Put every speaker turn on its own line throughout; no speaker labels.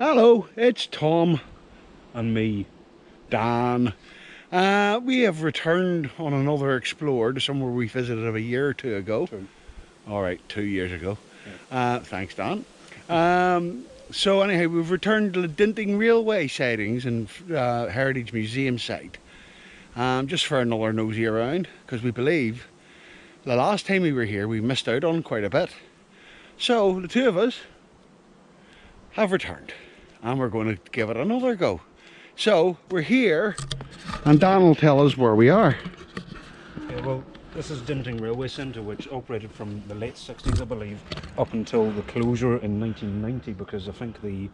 Hello, it's Tom and me, Dan. We have returned on another explore to somewhere we visited a year or two ago. Alright, 2 years ago. Yeah. Thanks, Dan. So anyhow, we've returned to the Dinting Railway sidings and Heritage Museum site. Just for another nosy around, because we believe the last time we were here we missed out on quite a bit. So the two of us have returned and we're going to give it another go. So we're here and Dan will tell us where we are.
Yeah, well, this is Dinting Railway Centre, which operated from the late 60s, I believe, up until the closure in 1990, because I think the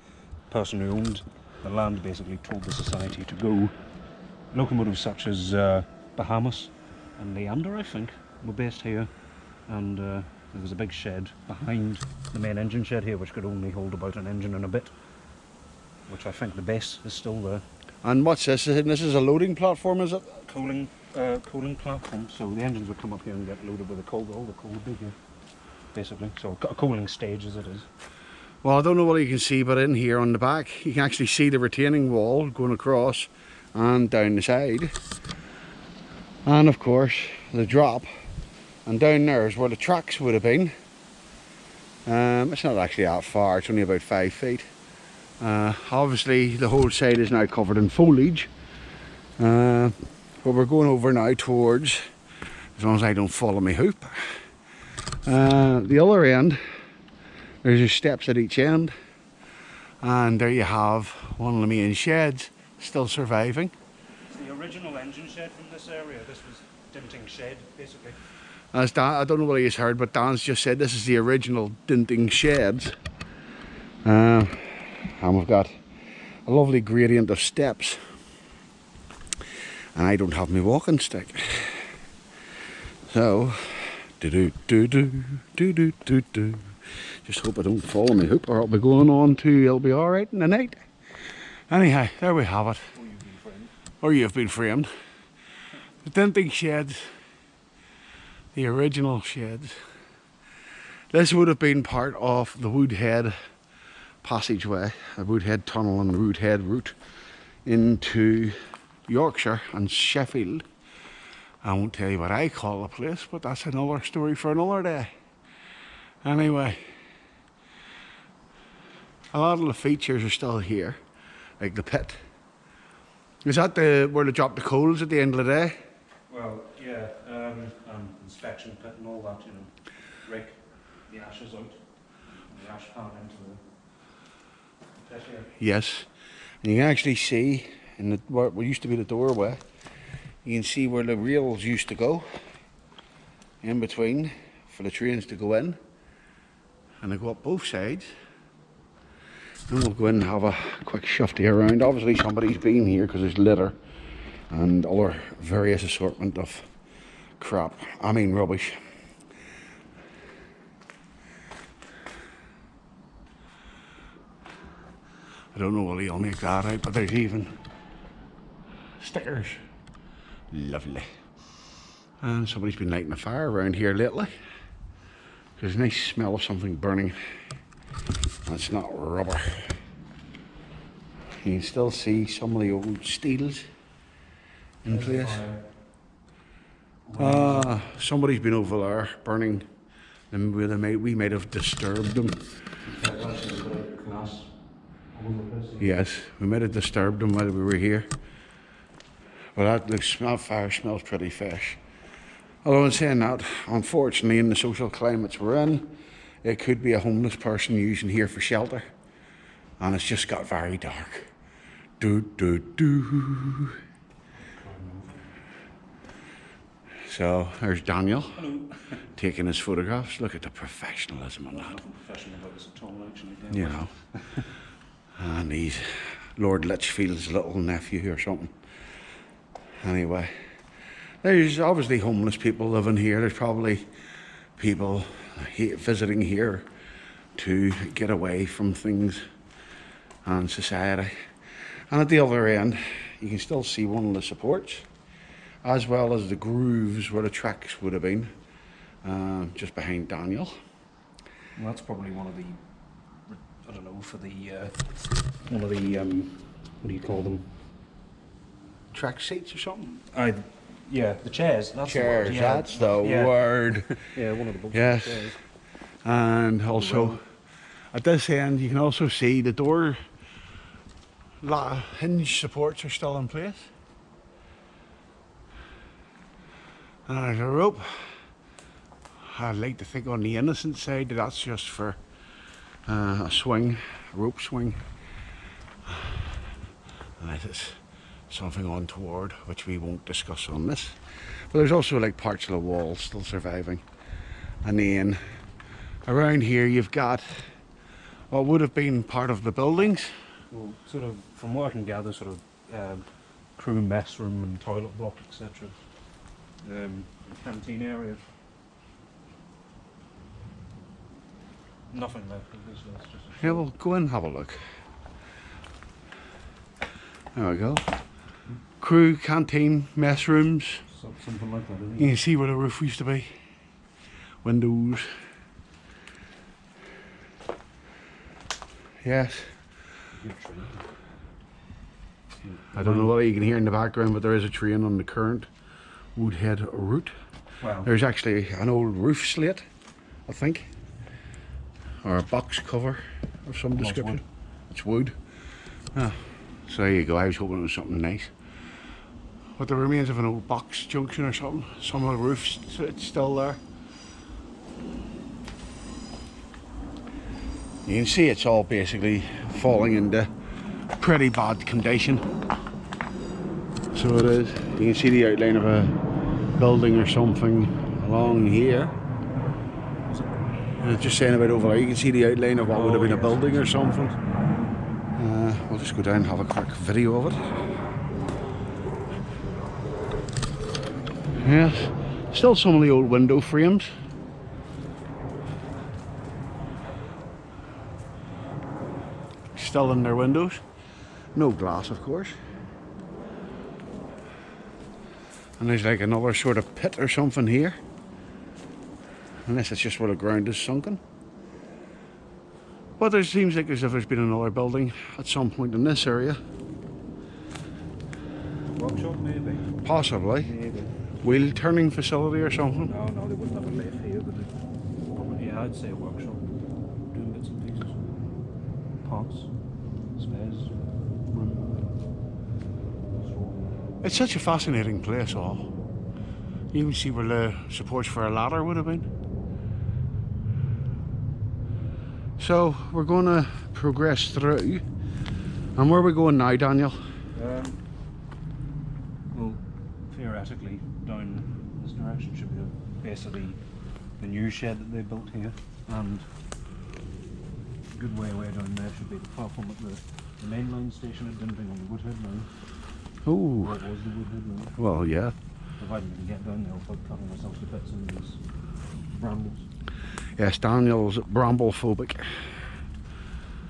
person who owned the land basically told the society to go. Locomotives such as Bahamas and Leander, I think, were based here, and there was a big shed behind the main engine shed here which could only hold about an engine and a bit, which I think the base is still there.
And what's this? This is a loading platform, is it?
Coaling platform, so the engines would come up here and get loaded with all the coal would be here, basically. So a coaling stage as it is.
Well, I don't know what you can see, but in here on the back you can actually see the retaining wall going across and down the side, and of course the drop, and down there is where the tracks would have been. It's not actually that far, it's only about 5 feet. Obviously the whole side is now covered in foliage, but we're going over now towards, as long as I don't fall on my hoop, the other end. There's your steps at each end, and there you have one of the main sheds still surviving.
It's the original engine shed from this area. This was Dinting Shed, basically.
As Dan, I don't know what he's heard, but Dan's just said this is the original Dinting sheds. And we've got a lovely gradient of steps. And I don't have my walking stick. So, do. Just hope I don't fall on my hoop or I'll be going on to, it'll be alright in the night. Anyhow, there we have it. Or you've been framed. The Dinting sheds. The original sheds. This would have been part of the Woodhead passageway, the Woodhead tunnel and the Woodhead route into Yorkshire and Sheffield. I won't tell you what I call the place, but that's another story for another day. Anyway, a lot of the features are still here, like the pit. Is that where they drop the coals at the end of the day?
Well, yeah, and inspection pit and all that, you know. Rake the ashes out, and the ash pan into the pit here.
Yes, and you can actually see in the what used to be the doorway. You can see where the rails used to go in between for the trains to go in, and they go up both sides. And we'll go in and have a quick shufty around. Obviously somebody's been here because there's litter and other various assortment of crap. I mean rubbish. I don't know whether you'll make that out, but there's even stickers. Lovely. And somebody's been lighting a fire around here lately. There's a nice smell of something burning. That's not rubber. You can still see some of the old steels in place. Somebody's been over there burning them where we might have disturbed them. Yes, we might have disturbed them while we were here. But that fire smells pretty fresh. Although in saying that, unfortunately in the social climates we're in, it could be a homeless person using here for shelter. And it's just got very dark. So there's Daniel.
Hello.
Taking his photographs. Look at the professionalism on that.
Nothing professional about this at all, actually.
You know. And he's Lord Litchfield's little nephew or something. Anyway, there's obviously homeless people living here. There's probably people visiting here to get away from things and society. And at the other end, you can still see one of the supports, as well as the grooves where the tracks would have been, just behind Daniel.
Well, that's probably one of the, I don't know, for the one of the what do you call them?
Track seats or something?
Yeah, the chairs. That's
Chairs,
the word. Yeah.
that's the
Yeah.
word.
Yeah, one of the books.
Yes.
Chairs.
And also at this end you can also see the door hinge supports are still in place. And there's a rope. I'd like to think on the innocent side that that's just for a swing, a rope swing. Unless it's something untoward, which we won't discuss on this. But there's also like parts of the wall still surviving. And then around here you've got what would have been part of the buildings.
Well, sort of, from what I can gather, sort of crew mess room and toilet block, etc. Canteen area. Nothing left of this list. Just
Yeah, we'll go in and have a look. There we go. Crew, canteen, mess rooms.
something like that, isn't
You
it?
can see where the roof used to be. Windows. Yes.
Good tree.
I don't know what you can hear in the background, but there is a train on the current Woodhead route.
Wow.
There's actually an old roof slate, I think, or a box cover of some
Almost
description.
wood.
It's wood. Ah, so there you go. I was hoping it was something nice. But the remains of an old box junction or something. Some of the roofs, it's still there. You can see it's all basically falling into pretty bad condition. So it is. You can see the outline of a building or something along here. And it's just saying about over there, you can see the outline of what would have been a building or something. We'll just go down and have a quick video of it. Yes, still some of the old window frames. Still in their windows. No glass, of course. And there's like another sort of pit or something here. Unless it's just where the ground is sunken. But there seems like as if there's been another building at some point in this area.
Workshop, maybe?
Possibly.
Maybe.
Wheel turning facility or something.
No, they wouldn't have a lift here, would they? Yeah, I'd say a workshop. Doing bits and pieces. Parts. Spares.
It's such a fascinating place all. You can see where the supports for a ladder would have been. So we're going to progress through. And where are we going now, Daniel?
Well, theoretically, down this direction should be basically the new shed that they built here, and a good way away down there should be the platform at the main line station at Dinting on the Woodhead line.
Oh,
Or it was the Woodhead line.
well, yeah.
Provided we can get down there without cutting ourselves to bits in these brambles.
Yes, Daniel's bramble-phobic.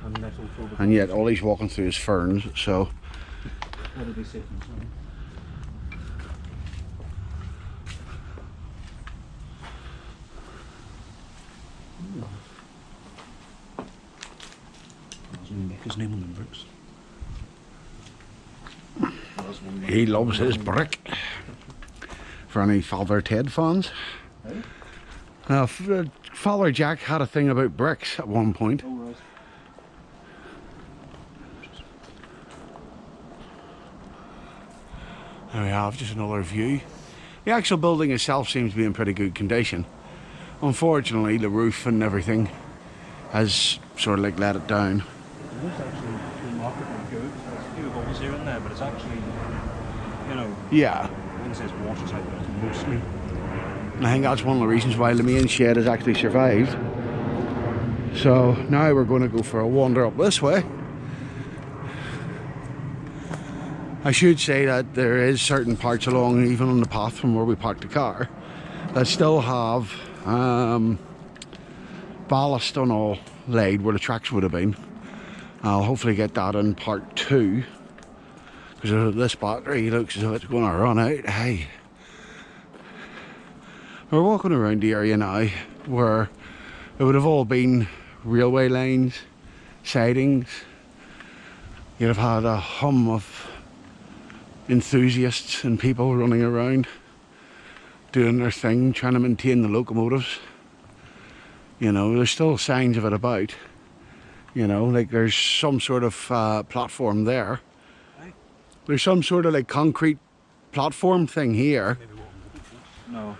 And metal phobic.
And yet all he's walking through is ferns, so...
That'll be safe and sound. Make his name on the bricks.
He loves his brick. For any Father Ted fans.
Hey?
Father Jack had a thing about bricks at one point.
Oh, right.
There we have, just another view. The actual building itself seems to be in pretty good condition. Unfortunately, the roof and everything has sort of like let it down.
It looks actually remarkably good. There's a few holes here and there, but it's actually, you know,
Yeah,
I wouldn't say it's watertight, but it's mostly.
I think that's one of the reasons why the main shed has actually survived. So now we're going to go for a wander up this way. I should say that there is certain parts along, even on the path from where we parked the car, that still have ballast on all laid where the tracks would have been. I'll hopefully get that in part 2, because this battery looks as if it's going to run out. Hey, we're walking around the area now where it would have all been railway lines, sidings, you'd have had a hum of enthusiasts and people running around doing their thing, trying to maintain the locomotives. You know, there's still signs of it about. You know, like there's some sort of platform there. There's some sort of like concrete platform thing here.
No,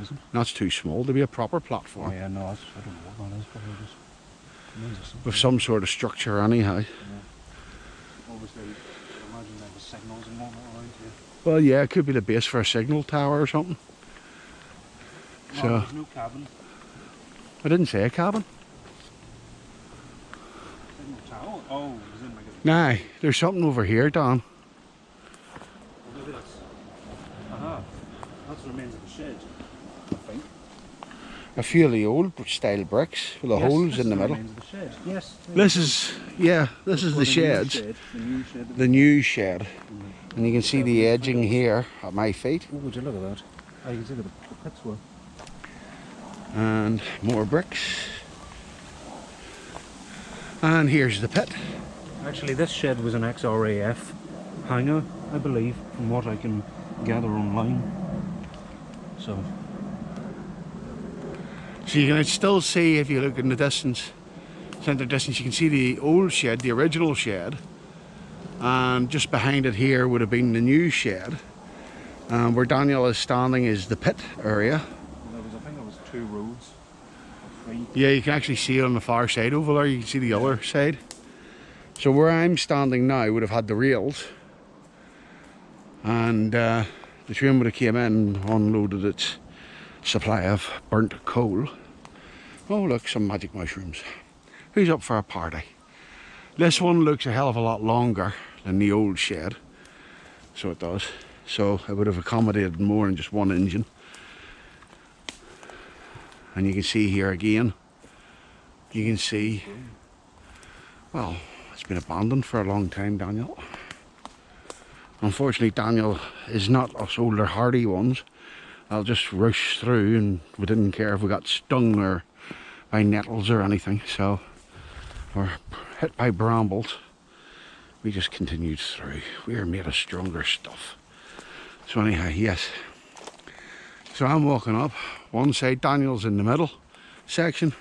isn't?
That's too small to be a proper platform.
Oh yeah, no, I don't know what that is. Probably just
With some sort of structure anyhow.
Yeah. Obviously, I imagine there was signals and whatnot around here.
Well, yeah, it could be the base for a signal tower or something.
No,
So
there's no cabin.
I didn't say a cabin.
Signal tower? Oh, it was in like a...
Nah, there's something over here, Don.
Look at this. Aha. That's the remains of the shed, I think.
A few of the old style bricks with the holes in the middle.
Remains of the shed. Yes.
This is, yeah, this is the sheds.
The new shed.
The new shed. And you can see the edging here at my feet.
Oh, would you look at that? Oh, you can see the pits were.
And more bricks. And here's the pit.
Actually, this shed was an XRAF hangar, I believe, from what I can gather online. So
you can still see, if you look in the distance, centre distance, you can see the old shed, the original shed. And just behind it here would have been the new shed. Where Daniel is standing is the pit area.
I think there was 2 roads. Or 3.
Yeah, you can actually see it on the far side over there, you can see the other side. So where I'm standing now would have had the rails. And the train would have came in and unloaded its supply of burnt coal. Oh look, some magic mushrooms. Who's up for a party? This one looks a hell of a lot longer than the old shed. So it does. So it would have accommodated more than just one engine. And you can see here again, you can see, well, it's been abandoned for a long time, Daniel. Unfortunately, Daniel is not us older hardy ones. I'll just rush through, and we didn't care if we got stung or by nettles or anything. So we're hit by brambles. We just continued through. We are made of stronger stuff. So anyhow, yes. So I'm walking up one side, Daniel's in the middle section,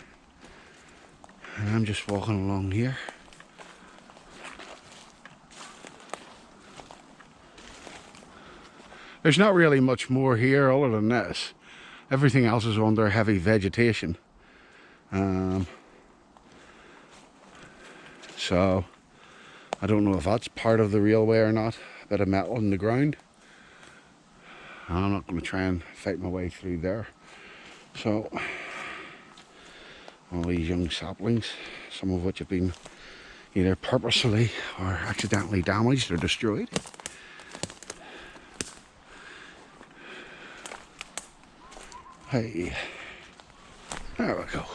and I'm just walking along here. There's not really much more here other than this. Everything else is under heavy vegetation. So I don't know if that's part of the railway or not. A bit of metal in the ground. I'm not going to try and fight my way through there. So all these young saplings, some of which have been either purposefully or accidentally damaged or destroyed. Hey, there we go.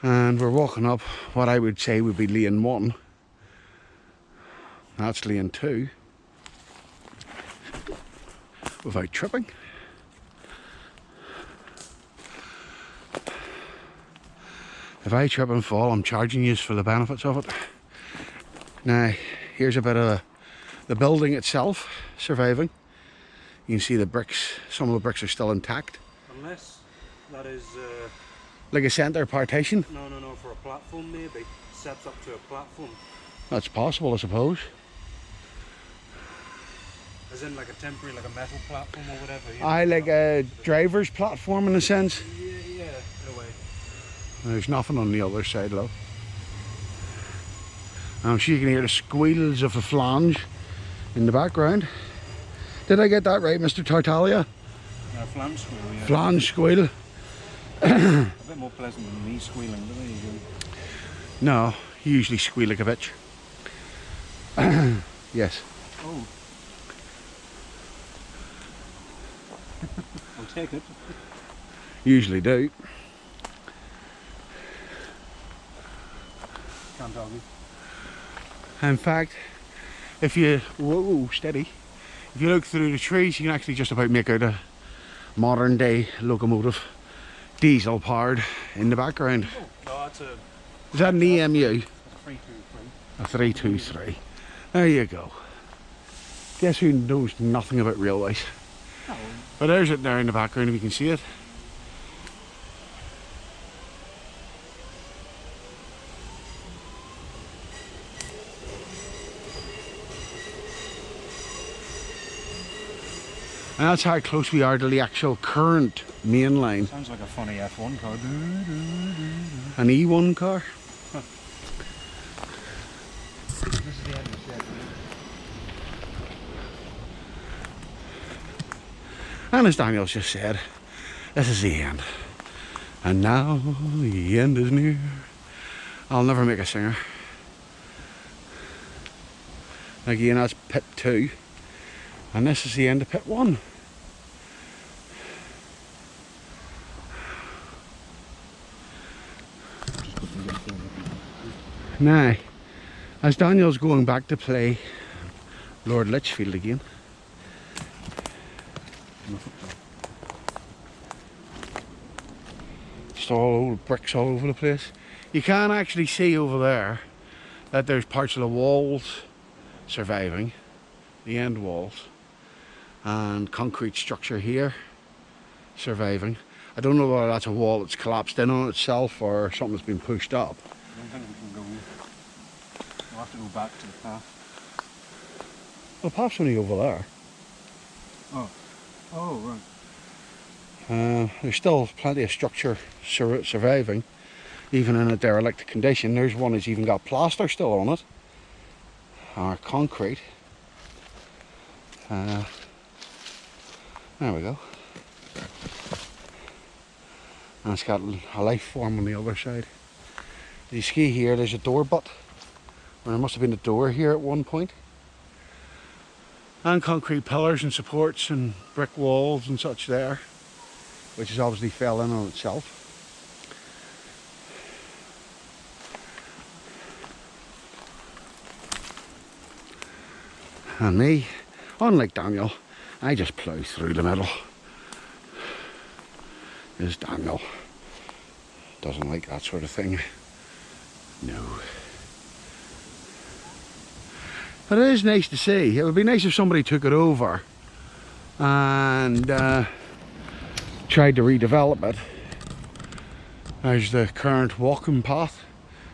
And we're walking up what I would say would be lane 1. That's lane 2. Without tripping. If I trip and fall, I'm charging you for the benefits of it. Now, here's a bit of the building itself surviving. You can see the bricks, some of the bricks are still intact.
Unless that is...
like a centre partition?
No, for a platform maybe. Sets up to a platform.
That's possible, I suppose.
As in like a temporary, like a metal platform or whatever.
I like a driver's platform in a sense.
Yeah, in a way.
There's nothing on the other side, though. I'm sure you can hear the squeals of the flange in the background. Did I get that right, Mr. Tartaglia?
Flange squeal, yeah.
Flange squeal.
A bit more pleasant than me squealing, but there you go.
No, you usually squeal like a bitch. Yes.
Oh. I'll take it.
Usually do.
Can't argue.
In fact, if you, whoa, steady. If you look through the trees, you can actually just about make out a modern day locomotive, diesel powered, in the background.
Oh, no, that's a
Is that an EMU?
323.
A 323. There you go. Guess who knows nothing about railways?
Oh.
But there's it there in the background if you can see it. And that's how close we are to the actual current main line.
Sounds like a funny F1 car.
An E1 car.
This is the end of the shed.
And as Daniel's just said, this is the end. And now the end is near. I'll never make a singer. Again, that's pit 2. And this is the end of pit 1. Now, as Daniel's going back to play Lord Lichfield again. Just all old bricks all over the place. You can actually see over there that there's parts of the walls surviving, the end walls, and concrete structure here surviving. I don't know whether that's a wall that's collapsed in on itself or something that's been pushed up.
I don't think we can go. We'll have to go back to the path.
Well, the path's only over there.
Oh. Oh, right.
There's still plenty of structure surviving, even in a derelict condition. There's one that's even got plaster still on it, or concrete. There we go. And it's got a life form on the other side. You see here, there's a door butt. Well, there must have been a door here at one point. And concrete pillars and supports and brick walls and such there, which has obviously fell in on itself. And me, unlike Daniel, I just plough through the middle. Because Daniel doesn't like that sort of thing. No. But it is nice to see. It would be nice if somebody took it over and tried to redevelop it. There's the current walking path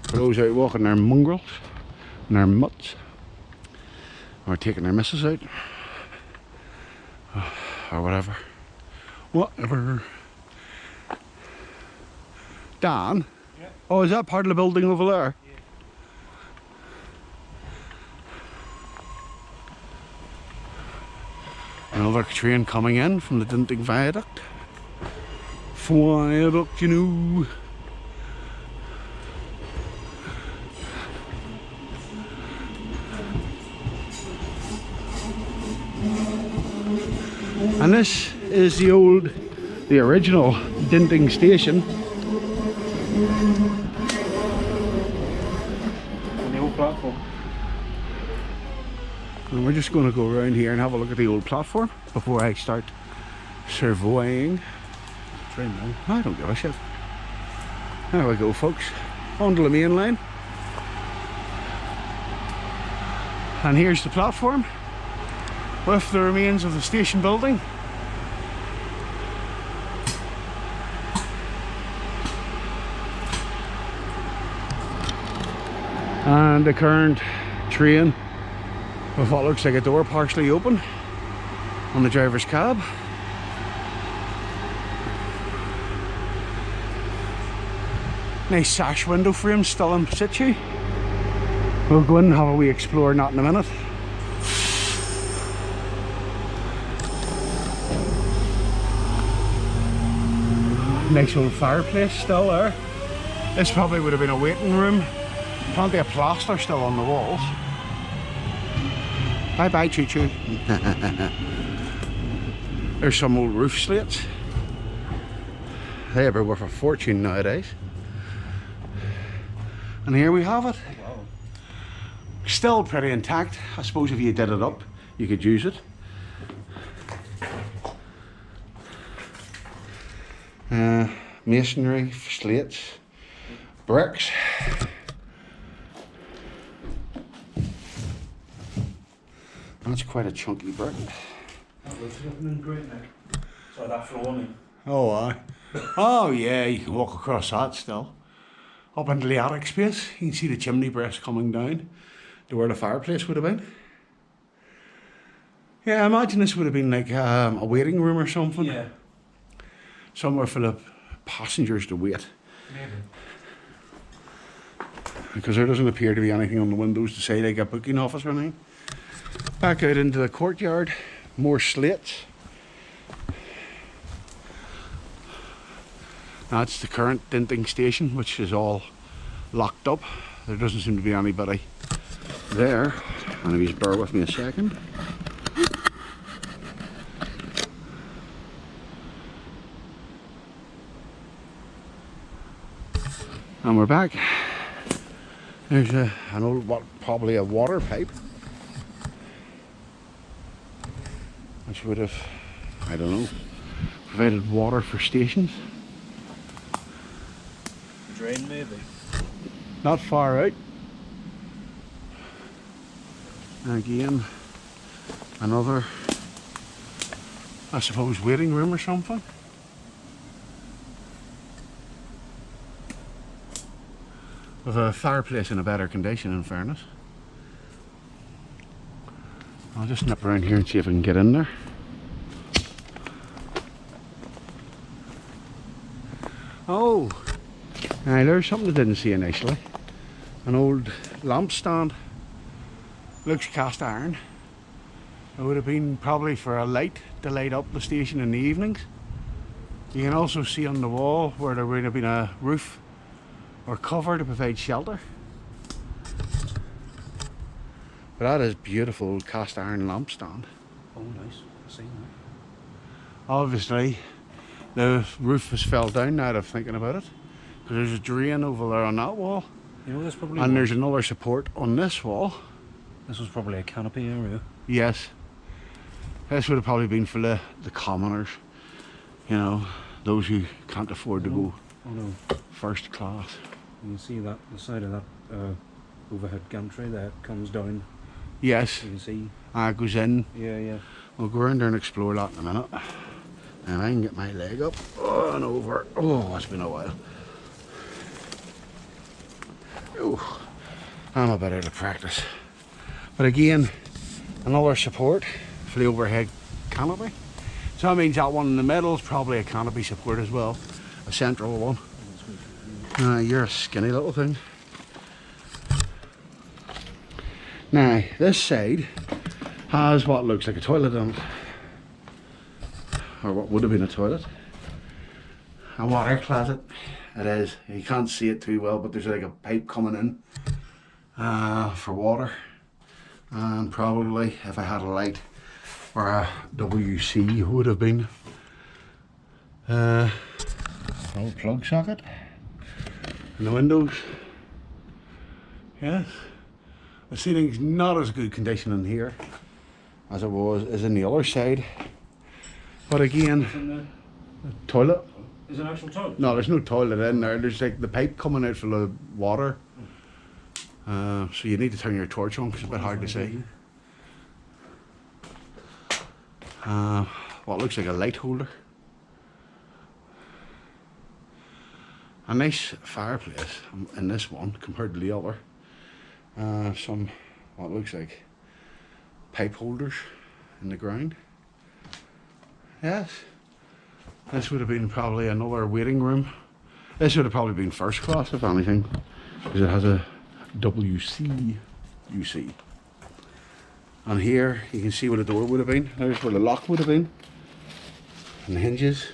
for those out walking their mongrels and their mutts, or taking their missus out, or whatever. Whatever. Dan?
Yeah.
Oh, is that part of the building over there?
Yeah.
Another train coming in from the Dinting Viaduct. Viaduct, you know. And this is the original Dinting station.
On the old platform.
And we're just going to go around here and have a look at the old platform before I start surveying.
Train now.
I don't give a shit. There we go, folks. Onto the main line. And here's the platform with the remains of the station building. And the current train with what looks like a door partially open on the driver's cab. Nice sash window frame still in situ. We'll go in and have a wee explore in that in a minute. Nice old fireplace still there. This probably would have been a waiting room. Plenty of plaster still on the walls. Bye bye, choo choo. There's some old roof slates. They'd be worth a fortune nowadays. And here we have it.
Wow.
Still pretty intact. I suppose if you did it up, you could use it. Masonry, slates, bricks. That's quite a chunky brick.
That looks looking great, Nick. So that floor, Nick.
Oh, aye. Oh, yeah, you can walk across that still. Up into the attic space, you can see the chimney breast coming down to where the fireplace would have been. Yeah, I imagine this would have been like a waiting room or something.
Yeah.
Somewhere for the passengers to wait.
Maybe.
Because there doesn't appear to be anything on the windows to say like a booking office or anything. Back out into the courtyard, more slates. That's the current Dinting station, which is all locked up. There doesn't seem to be anybody there. And if you just bear with me a second. And we're back. There's an old, probably a water pipe, which would have, I don't know, provided water for stations.
Drain, maybe.
Not far out. Again, another, I suppose, waiting room or something. With a fireplace in a better condition, in fairness. I'll just nip around here and see if I can get in there. Oh, now there's something I didn't see initially. An old lamp stand. Looks cast iron. It would have been probably for a light to light up the station in the evenings. You can also see on the wall where there would have been a roof or cover to provide shelter. But that is beautiful cast iron lamp stand.
Oh, nice. I see that.
Obviously, the roof has fell down now that I'm thinking about it. Because there's a drain over there on that wall.
You know,
And there's another support on this wall.
This was probably a canopy area.
Yes. This would have probably been for the commoners. You know, those who can't afford to go first class.
You can see that the side of that overhead gantry that comes down.
Yes.
You can see.
It goes in.
Yeah, yeah.
We'll go around there and explore that in a minute. And I can get my leg up and over. Oh, it's been a while. Oh, I'm a bit out of practice. But again, another support for the overhead canopy. So that means that one in the middle is probably a canopy support as well. A central one. You're a skinny little thing. Now, this side has what looks like a toilet in it. Or what would have been a toilet. A water closet. It is. You can't see it too well, but there's like a pipe coming in for water. And probably, if I had a light or a WC, would have been a little plug socket. And the windows, yes. The ceiling's not as good condition in here as it was in the other side. But again, the toilet.
Is it an actual toilet?
No, there's no toilet in there. There's like the pipe coming out for the water. So you need to turn your torch on because it's a bit hard to see. What looks like a light holder. A nice fireplace in this one compared to the other. Some what looks like pipe holders in the ground. Yes, this would have been probably another waiting room. This would have probably been first class if anything, because it has a WC, you see. And here you can see where the door would have been. There's where the lock would have been. And the hinges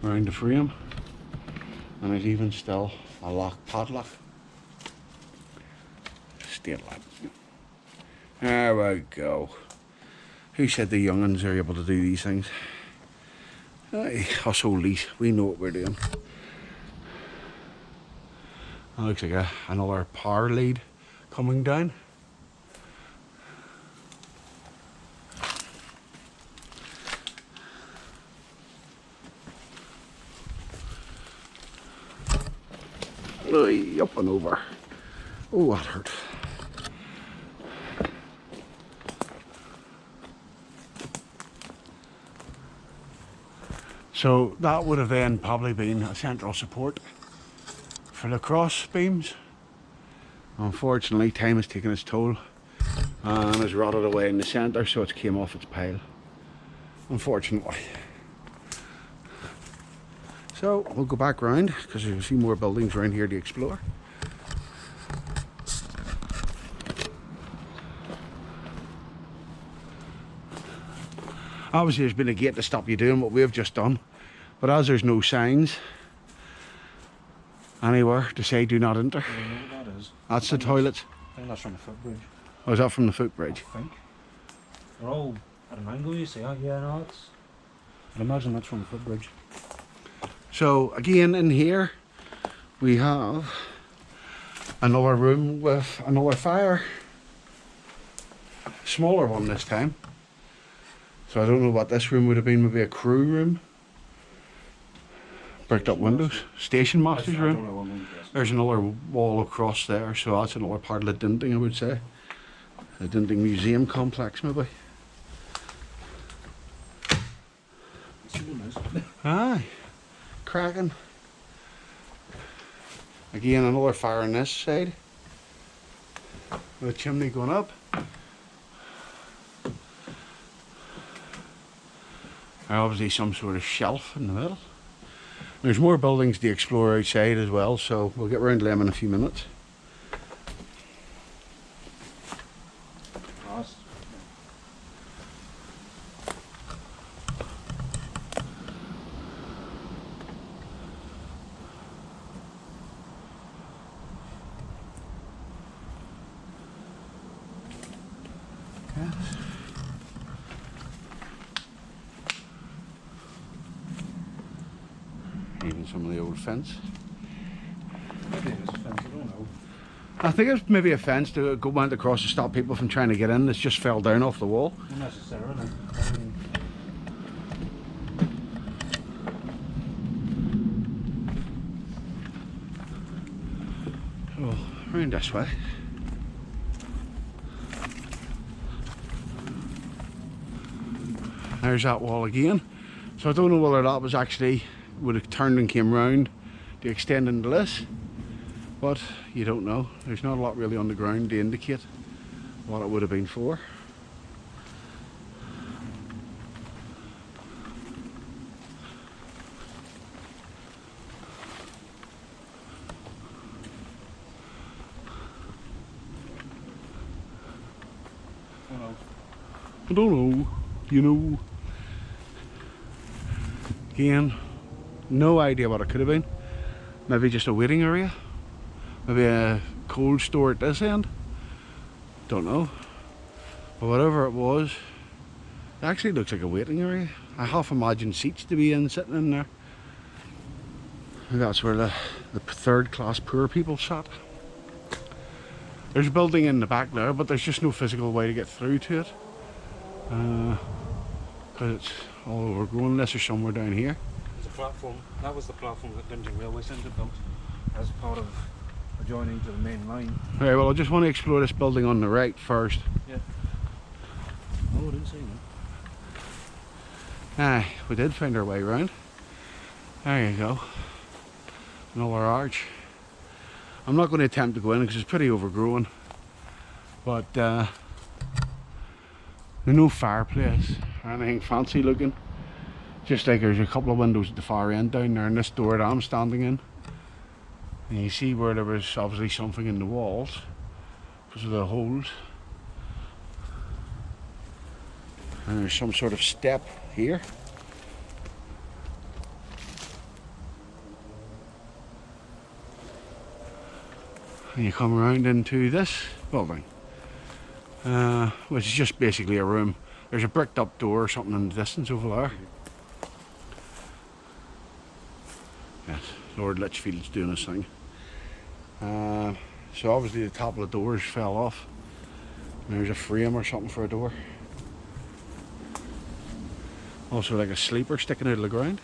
around the frame. And there's even still a lock padlock. State lamp. There we go. Who said the young'uns are able to do these things? Hey, us oldies, we know what we're doing. That looks like another power lead coming down. Up and over. Oh, that hurt. So that would have then probably been a central support for the cross beams. Unfortunately, time has taken its toll and has rotted away in the centre, so it's came off its pile, unfortunately. So we'll go back round because there's a few more buildings around here to explore. Obviously there's been a gate to stop you doing what we've just done, but as there's no signs anywhere to say do not enter.
I don't know what that is.
That's the toilets.
I think that's from the footbridge.
Oh, is that from the footbridge?
I think. They're all at an angle, you see. Oh, yeah, no, it's... I'd imagine that's from the footbridge.
So again in here we have another room with another fire. Smaller one this time. So I don't know what this room would have been, maybe a crew room. Bricked up windows. Station master's room. There's another wall across there, so that's another part of the Dinting, I would say. The Dinting Museum complex maybe. Aye. Cracking. Again another fire on this side. With a chimney going up. Obviously some sort of shelf in the middle. There's more buildings to explore outside as well, so we'll get round to them in a few minutes. Yes. Even some of the old fence.
Maybe it is a fence, I don't know.
I think it's maybe a fence to go went across to stop people from trying to get in. It's just fell down off the wall.
Not necessarily.
Oh, round this way. There's that wall again. So I don't know whether that was actually would have turned and came round to extend into this, but you don't know. There's not a lot really on the ground to indicate what it would have been for. I don't know, you know. Again, no idea what it could have been. Maybe just a waiting area. Maybe a cold store at this end. Don't know. But whatever it was, it actually looks like a waiting area. I half imagine seats to be in, sitting in there. And that's where the third class poor people sat. There's a building in the back there, but there's just no physical way to get through to it. Because it's all overgrown, unless there's somewhere down here.
There's a platform. That was the platform that Dinting Railway Centre built as part of adjoining to the main line.
Right, well I just want to explore this building on the right first.
Yeah. Oh, I didn't see that.
Aye, we did find our way round. There you go. Another arch. I'm not going to attempt to go in because it's pretty overgrown. But there's no fireplace or anything fancy looking. Just like there's a couple of windows at the far end down there, and this door that I'm standing in. And you see where there was obviously something in the walls because of the holes. And there's some sort of step here. And you come around into this building, which is just basically a room. There's a bricked up door or something in the distance over there. Yes, Lord Litchfield's doing his thing. So obviously the top of the doors fell off. And there's a frame or something for a door. Also like a sleeper sticking out of the ground.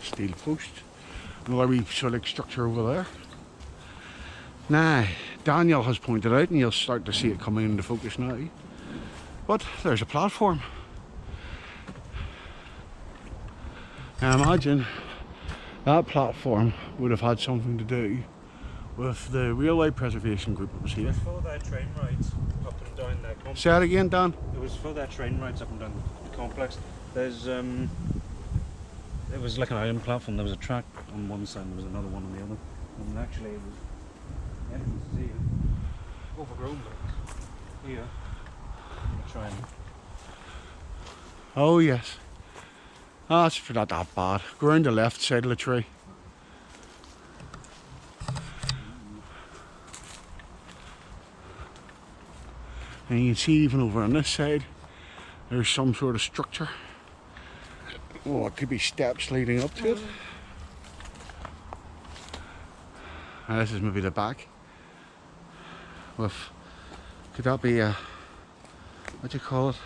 Steel post. Another wee sort of structure over there. Now, Daniel has pointed out, and you'll start to see it coming into focus now. But there's a platform. I imagine that platform would have had something to do with the railway preservation group that was here.
For their train rides up and down that complex.
Say that again, Dan.
It was for their train rides up and down the complex. There's it was like an iron platform. There was a track on one side, there was another one on the other, and actually it was entrance is here, overgrown, but here, trying.
Oh yes. Ah, that's not that bad. Go around the left side of the tree. And you can see even over on this side, there's some sort of structure. Oh, it could be steps leading up to it. And this is maybe the back. With, could that be a, what do you call it?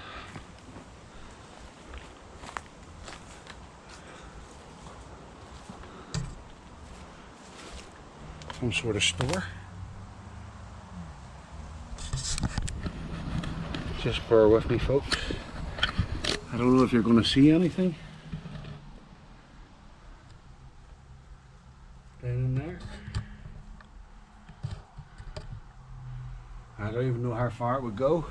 Some sort of store. Just bear with me, folks. I don't know if you're going to see anything down in there. I don't even know how far it would go.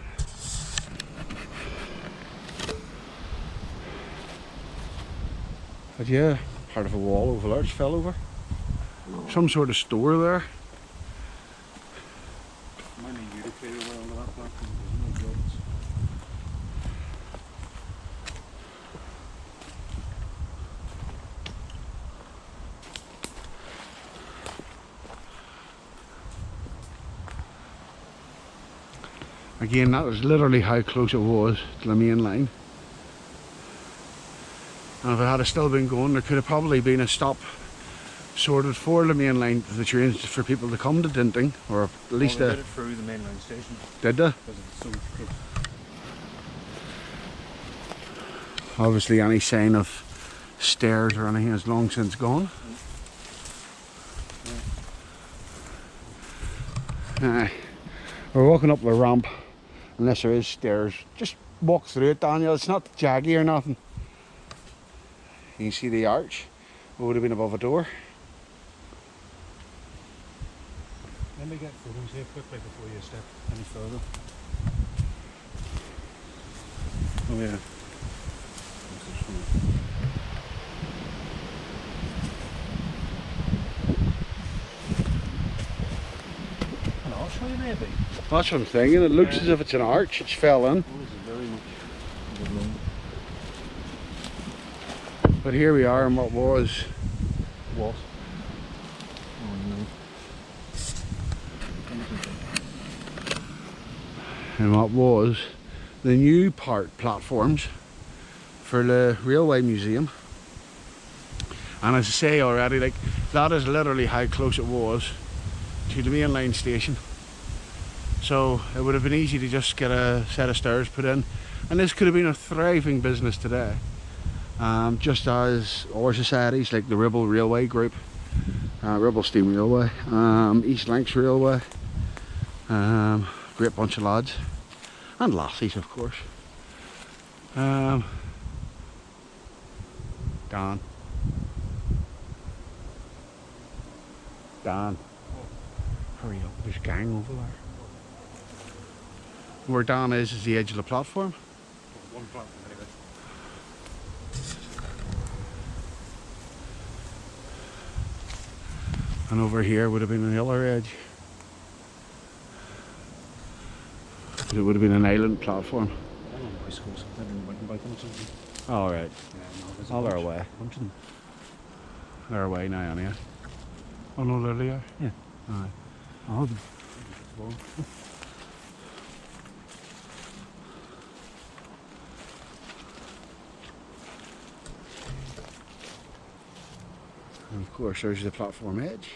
But yeah, part of a wall over there just fell over. Some sort of store there. Again, that was literally how close it was to the main line. And if it had still been going, there could have probably been a stop sorted for the main line, the trains, for people to come to Dinting, or at least
they did it through the main line station.
Did they?
Because it's so close.
Obviously any sign of stairs or anything has long since gone. Aye. We're walking up the ramp, unless there is stairs. Just walk through it, Daniel. It's not jaggy or nothing. You can see the arch. It would have been above a door.
Let me get photos here quickly before you step any further.
Oh yeah.
An archway maybe?
That's what I'm thinking. It looks as if it's an arch. It's fell in.
Oh, this is very much overgrown.
But here we are in what was.
What? Oh no.
And what was the new part platforms for the railway museum. And as I say already, like, that is literally how close it was to the main line station. So it would have been easy to just get a set of stairs put in, and this could have been a thriving business today, just as other societies like the Ribble Railway Group, Ribble Steam Railway, East Lancs Railway, great bunch of lads and lassies, of course. Dan, hurry up, there's a gang over there. Where Dan is the edge of the platform.
One platform anyway.
And over here would have been the other edge. It would have been an island platform.
I don't know bicycles. I've been mountain biking or something.
All right.
Yeah, no, there's
Oh, they're
bunch-
away.
bunch of them.
They're away now, anyway. Oh no, there they are.
Yeah.
Aye.
Oh, the
And of course, there's the platform edge.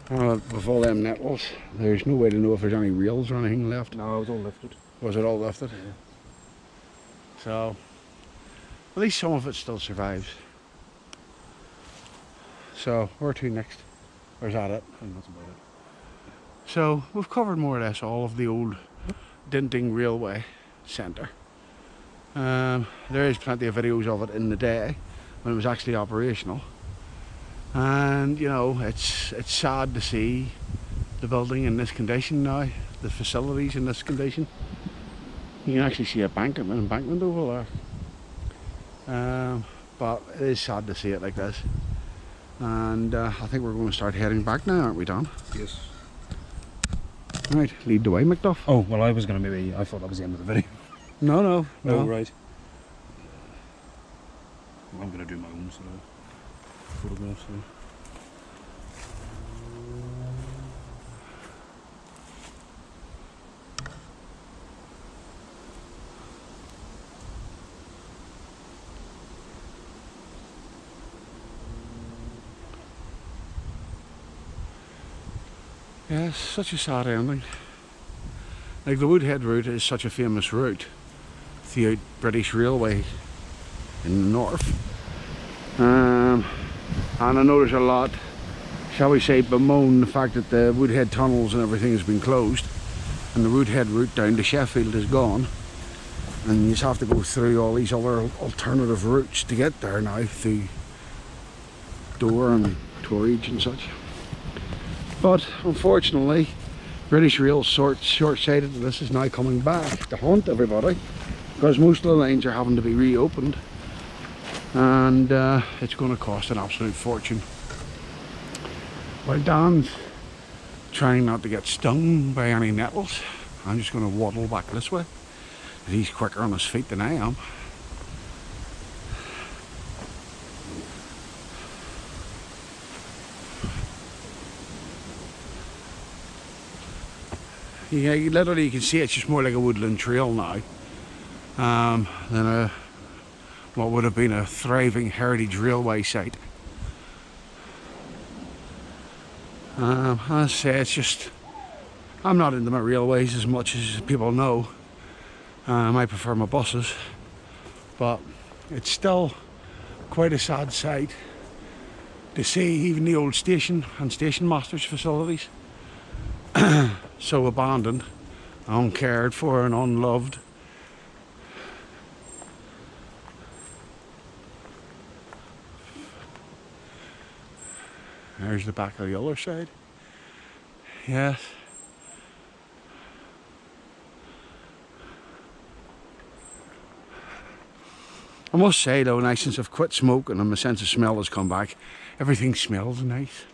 With all them nettles, there's no way to know if there's any rails or anything left.
No, it was all lifted.
Was it all lifted?
Yeah.
So, At least some of it still survives. So, where to next? Or is that it?
I think that's about it.
So, we've covered more or less all of the old Dinting Railway Centre. There is plenty of videos of it in the day when it was actually operational. And, you know, it's sad to see the building in this condition now, the facilities in this condition. You can actually see an embankment over there. But it is sad to see it like this. And I think we're going to start heading back now, aren't we, Don?
Yes.
Right, lead the way, McDuff.
Oh, well, I was going to maybe... I thought that was the end of the video.
No.
Oh, right. Well, I'm going to do my own sort of photographs. So.
Yes, such a sad ending. Like the Woodhead route is such a famous route throughout British Railway in the north. And I know there's a lot, shall we say, bemoan the fact that the Woodhead tunnels and everything has been closed and the Woodhead route down to Sheffield is gone. And you just have to go through all these other alternative routes to get there now through Door and Torridge and such. But unfortunately, British Rail's short-sighted and this is now coming back to haunt everybody because most of the lines are having to be reopened and it's going to cost an absolute fortune. While Dan's trying not to get stung by any nettles, I'm just going to waddle back this way. He's quicker on his feet than I am. Yeah, literally you can see it's just more like a woodland trail now than what would have been a thriving heritage railway site. As I say, it's just, I'm not into my railways as much as people know. I prefer my buses, but it's still quite a sad sight to see even the old station and station masters facilities so abandoned, uncared for and unloved. There's the back of the other side. Yes. I must say though, now since I've quit smoking and my sense of smell has come back, everything smells nice.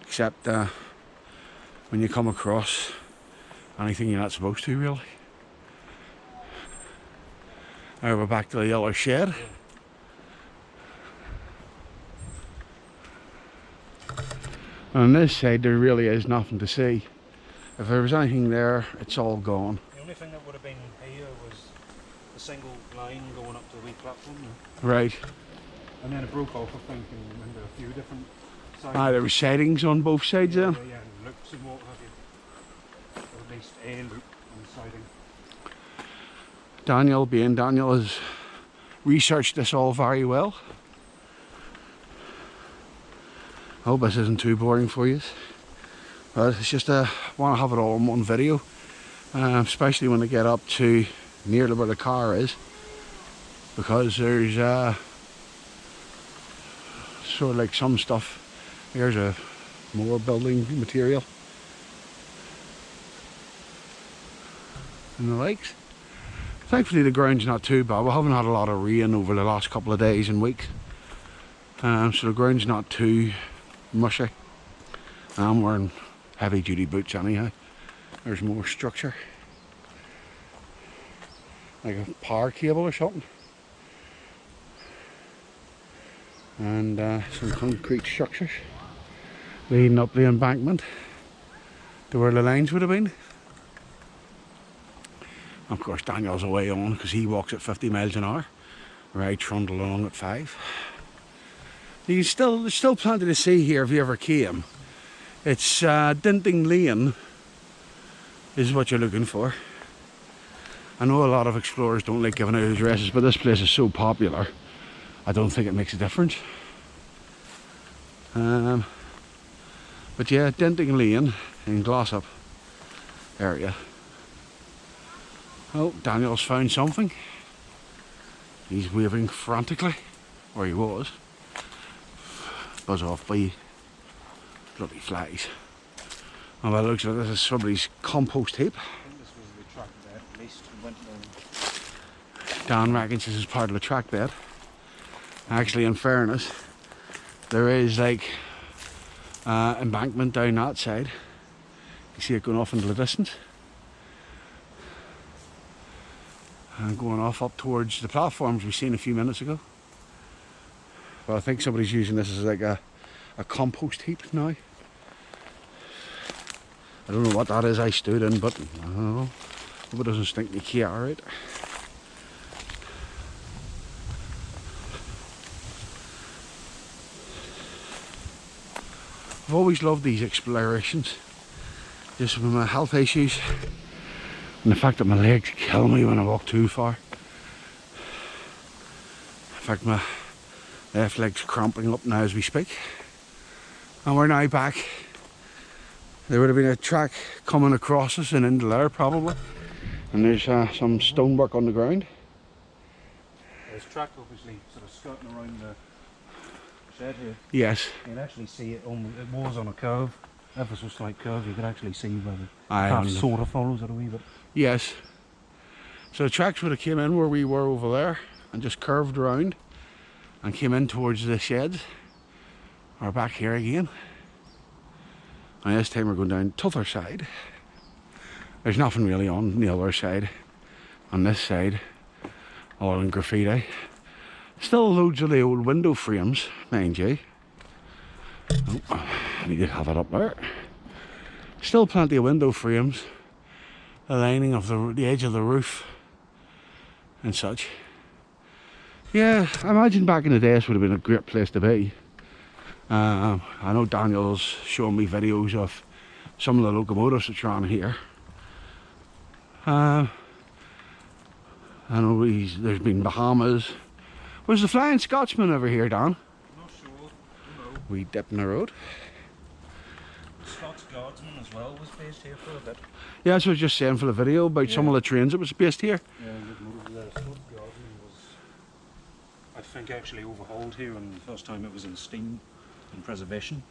Except when you come across anything you're not supposed to, really. Now we're back to the yellow shed. And on this side there really is nothing to see. If there was anything there, it's all gone.
The only thing that would have been here was a single line going up to the wee platform.
Right.
And then it broke off, I think, into a few different sides.
Ah, there were sidings on both sides then?
Yeah, and loops and what have you. Or at least a loop on the siding.
Daniel, being Daniel, has researched this all very well. I hope this isn't too boring for you. But it's just I want to have it all in one video. Especially when I get up to nearly where the car is. Because there's sort of like some stuff. Here's a more building material. And the lakes. Thankfully the ground's not too bad. We haven't had a lot of rain over the last couple of days and weeks. So the ground's not too mushy. I'm wearing heavy duty boots anyhow. There's more structure. Like a power cable or something. And some concrete structures leading up the embankment to where the lines would have been. Of course Daniel's away on because he walks at 50 miles an hour. I trundle along at 5. There's still plenty to see here if you ever came. It's Dinting Lane is what you're looking for. I know a lot of explorers don't like giving out addresses, but this place is so popular I don't think it makes a difference. But yeah, Dinting Lane in Glossop area. Oh, Daniel's found something. He's waving frantically, or he was. Buzz off by bloody flies. And by the looks of it, this is somebody's compost heap.
I think this was the track there, at least went down.
Dan reckons this is part of the track bed. Actually, in fairness, there is like embankment down that side. You see it going off into the distance. And going off up towards the platforms we've seen a few minutes ago. But I think somebody's using this as like a compost heap now. I don't know what that is I stood in, but I don't know. Hope it doesn't stink me key out. I've always loved these explorations, just with my health issues and the fact that my legs kill me when I walk too far. In fact, my left leg's cramping up now as we speak. And we're now back. There would have been a track coming across us and into there probably. And there's some stonework on the ground.
There's track obviously sort of skirting around the shed here.
Yes.
You can actually see it was on a curve, ever so slight curve. You could actually see where the
I
path sort of follows it a wee bit.
Yes. So the tracks would have came in where we were over there and just curved around and came in towards the sheds. We're back here again. And this time we're going down to the other side. There's nothing really on the other side. On this side, all in graffiti. Still loads of the old window frames, mind you. Oh, I need to have it up there. Still plenty of window frames. The lining of the edge of the roof and such. Yeah, I imagine back in the day this would have been a great place to be. I know Daniel's showing me videos of some of the locomotives that are on here. I know there's been Bahamas. Was the Flying Scotsman ever here, Dan?
Not sure, no.
We dip in the road.
Scots Guardsman as well was based here for a bit.
Yeah, that's what I was just saying for the video about some of the trains that was based here.
Yeah, the Scots Guardsman was, I think, actually overhauled here, and the first time it was in steam and preservation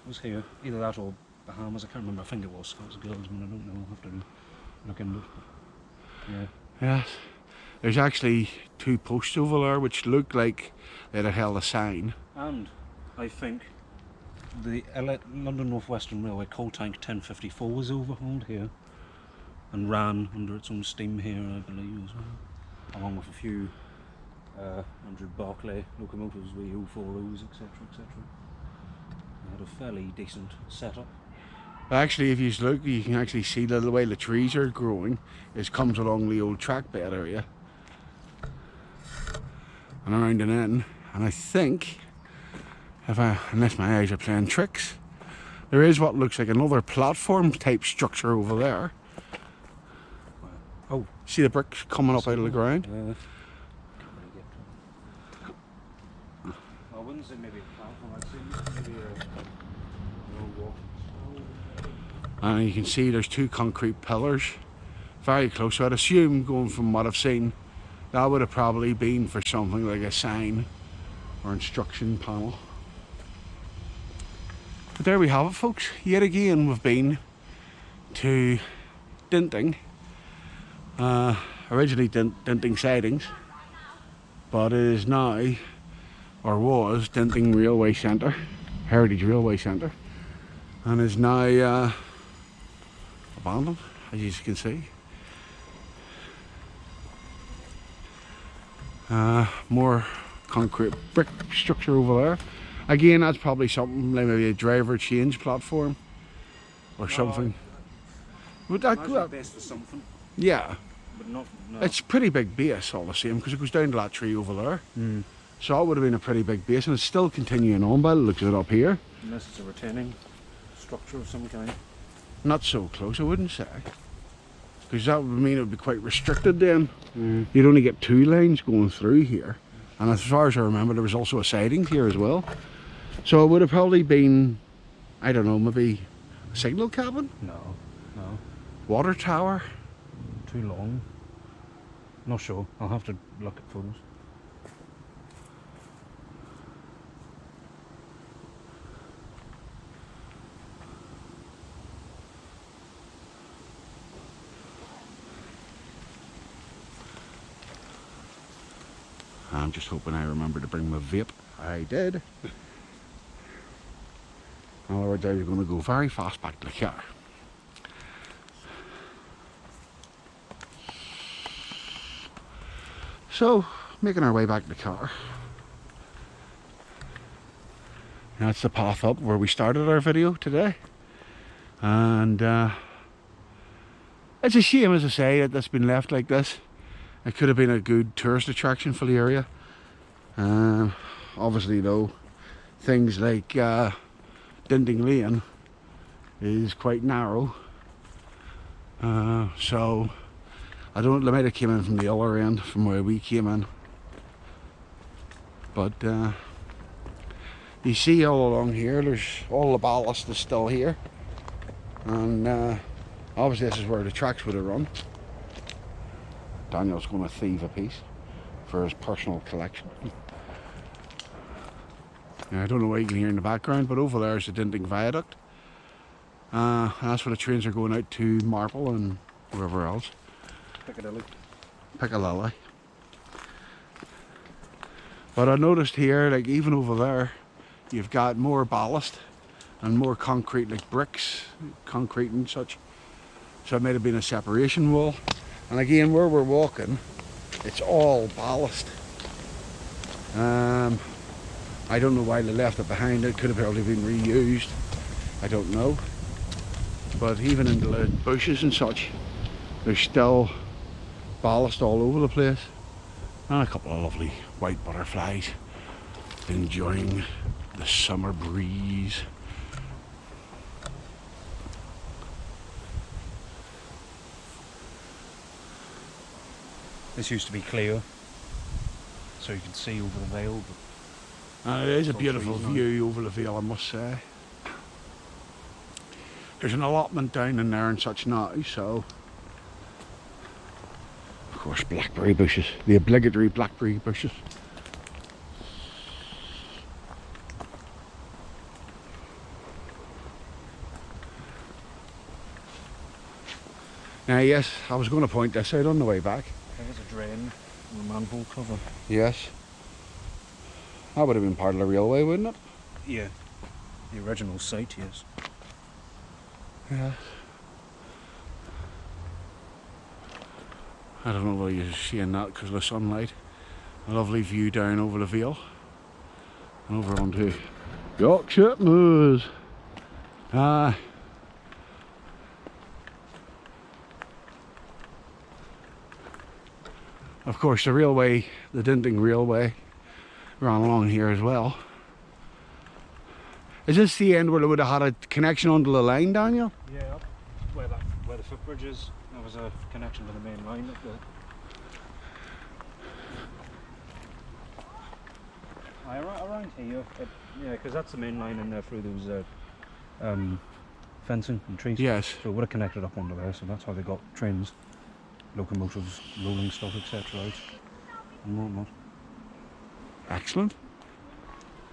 was here. Either that or Bahamas, I can't remember. I think it was Scots Guardsman, I don't know, I'll have to look into it. Yeah.
Yes. There's actually two posts over there which look like they'd have held a sign.
And I think the London North Western Railway coal tank 1054 was overhauled here and ran under its own steam here, I believe, as well, along with a few 100 Barclay locomotives, VO40s, etc, etc. They had a fairly decent setup.
Actually, if you look, you can actually see the way the trees are growing. It comes along the old track bed area and around and in. And I think, unless my eyes are playing tricks, there is what looks like another platform type structure over there.
Oh,
see the bricks coming up out of the ground?
I wouldn't say maybe a platform, I'd say maybe a walk.
And you can see there's two concrete pillars very close. So I'd assume, going from what I've seen, that would have probably been for something like a sign or instruction panel. But there we have it, folks. Yet again we've been to Dinting. Originally Dinting Sidings, but it is now, or was, Dinting Railway Centre, Heritage Railway Centre, and is now abandoned, as you can see. More concrete brick structure over there. Again, that's probably something like maybe a driver change platform or something. Would that
best for something?
Yeah.
But not, no.
It's pretty big base all the same, because it goes down to that tree over there. So that would have been a pretty big base, and it's still continuing on by the looks of it up here.
Unless it's a retaining structure of some kind.
Not so close, I wouldn't say, because that would mean it would be quite restricted then. You'd only get two lines going through here. And as far as I remember, there was also a siding here as well. So it would have probably been, I don't know, maybe a signal cabin?
No, no.
Water tower?
Too long. Not sure. I'll have to look at photos.
I'm just hoping I remember to bring my vape. I did. In other words, I was going to go very fast back to the car. So, making our way back to the car. That's the path up where we started our video today. And it's a shame, as I say, that that's been left like this. It could have been a good tourist attraction for the area. Obviously though, things like Dinting Lane is quite narrow. So I don't know, they might have came in from the other end, from where we came in. But you see all along here, there's all the ballast is still here. And obviously this is where the tracks would have run. Daniel's going to thieve a piece for his personal collection. Now, I don't know what you can hear in the background, but over there is the Dinting Viaduct. That's where the trains are going out to Marple and wherever else. Piccadilly. But I noticed here, like even over there, you've got more ballast and more concrete, like bricks, concrete and such. So it might have been a separation wall. And again, where we're walking, it's all ballast. I don't know why they left it behind. It could have probably been reused. I don't know. But even in the bushes and such, there's still ballast all over the place. And a couple of lovely white butterflies enjoying the summer breeze.
This used to be clear, so you could see over the vale.
It is a beautiful view over the vale, I must say. There's an allotment down in there and such now, so... Of course, blackberry bushes, the obligatory blackberry bushes. Now yes, I was going to point this out on the way back.
There's a drain with a manhole cover.
Yes. That would have been part of the railway, wouldn't it?
Yeah. The original site, yes.
Yeah. I don't know whether you're seeing that because of the sunlight. A lovely view down over the vale. And over onto Yorkshire Moors. Of course, the railway, the Dinting Railway, ran along here as well. Is this the end where they would have had a connection onto the line, Daniel?
Yeah, up where the footbridge is, there was a connection to the main line up there. Around here, yeah, because that's the main line in there through those fencing and trees.
Yes.
So it would have connected up under there, so that's how they got trains, locomotives, rolling stock, etc. out and whatnot.
Excellent.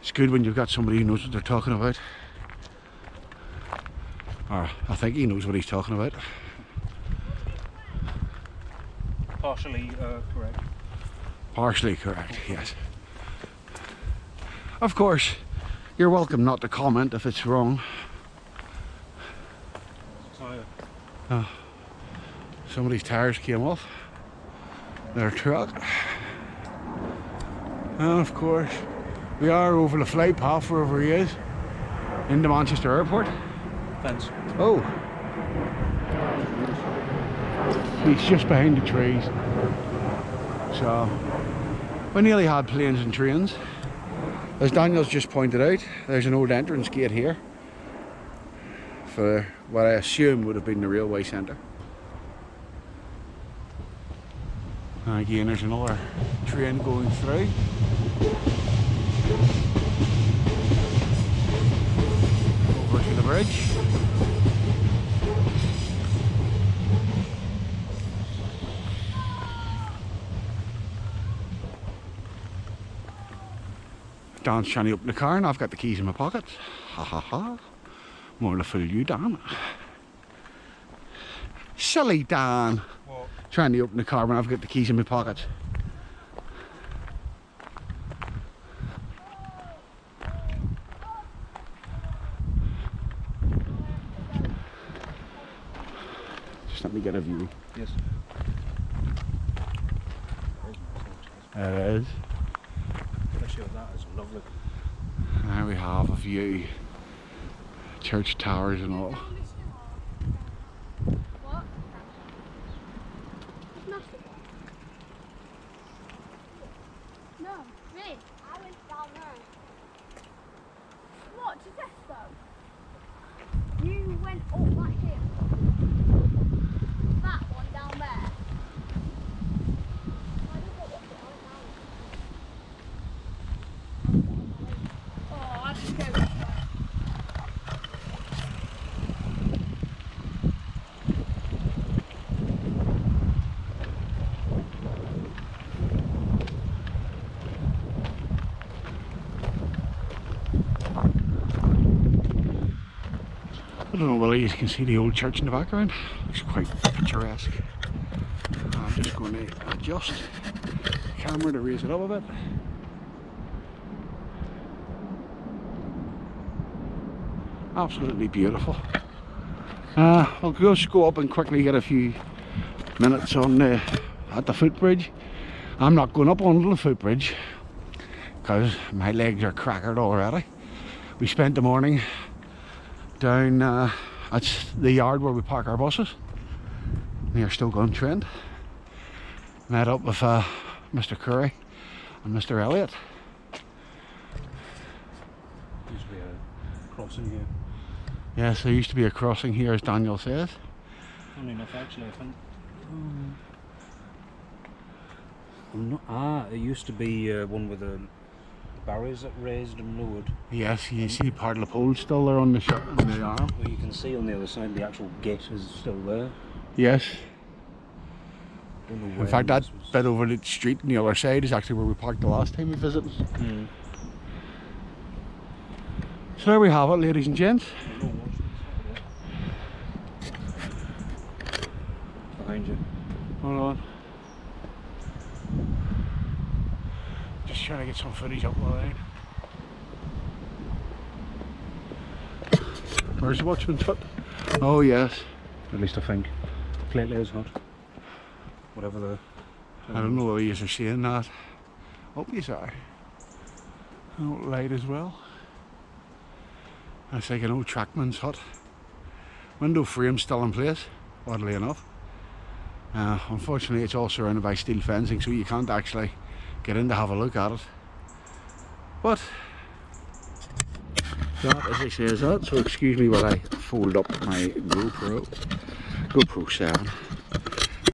It's good when you've got somebody who knows what they're talking about. Or I think he knows what he's talking about.
Partially correct.
Partially correct, yes. Of course, you're welcome not to comment if it's wrong. Somebody's tires came off their truck. And of course, we are over the flight path wherever he is, into Manchester Airport.
Fence.
Oh. He's just behind the trees. So, we nearly had planes and trains. As Daniel's just pointed out, there's an old entrance gate here for what I assume would have been the railway centre. And again, there's another train going through. Over to the bridge. Dan's trying to open the car and I've got the keys in my pocket. Ha ha ha. More to fool you, Dan. Silly Dan.
What?
Trying to open the car when I've got the keys in my pocket. Just let me get a view.
Yes.
It is.
Picture of that is lovely.
There we have a view. Church towers and all.
What? Nothing. No, me. I went down there. What? To Tesco? You went up right here. That one down there. I don't know what's it on now. Oh, I just go this way.
I don't know whether you can see the old church in the background. Looks quite picturesque. I'm just going to adjust the camera to raise it up a bit. Absolutely beautiful. I'll just go up and quickly get a few minutes on at the footbridge. I'm not going up onto the footbridge because my legs are crackered already. We spent the morning down at the yard where we park our buses near Stoke-on Trent. Met up with Mr. Curry and Mr. Elliott.
Used to be a crossing here.
Yes, there used to be a crossing here, as Daniel says.
Funny enough, actually, I think. It used to be one with the barriers that raised and lowered.
Yes, you see part of the pole still there on the arm.
Well, you can see on the other side the actual gate is still there.
Yes.
Don't know
In
where
fact, that
this was.
bit over the street on the other side is actually where we parked the last time we visited.
Mm.
So there we have it, ladies and gents.
Behind you.
Hold on. Just trying to get some footage up while I'm. Where's the watchman's hut? Oh yes.
At least I think. Plate layer's hot. Whatever the...
I don't know whether you are seeing that. Oh, yes are. A little light as well. It's like an old trackman's hut. Window frame still in place, oddly enough. Unfortunately it's all surrounded by steel fencing, so you can't actually get in to have a look at it. But that, as I say, is that. So excuse me while I fold up my GoPro 7.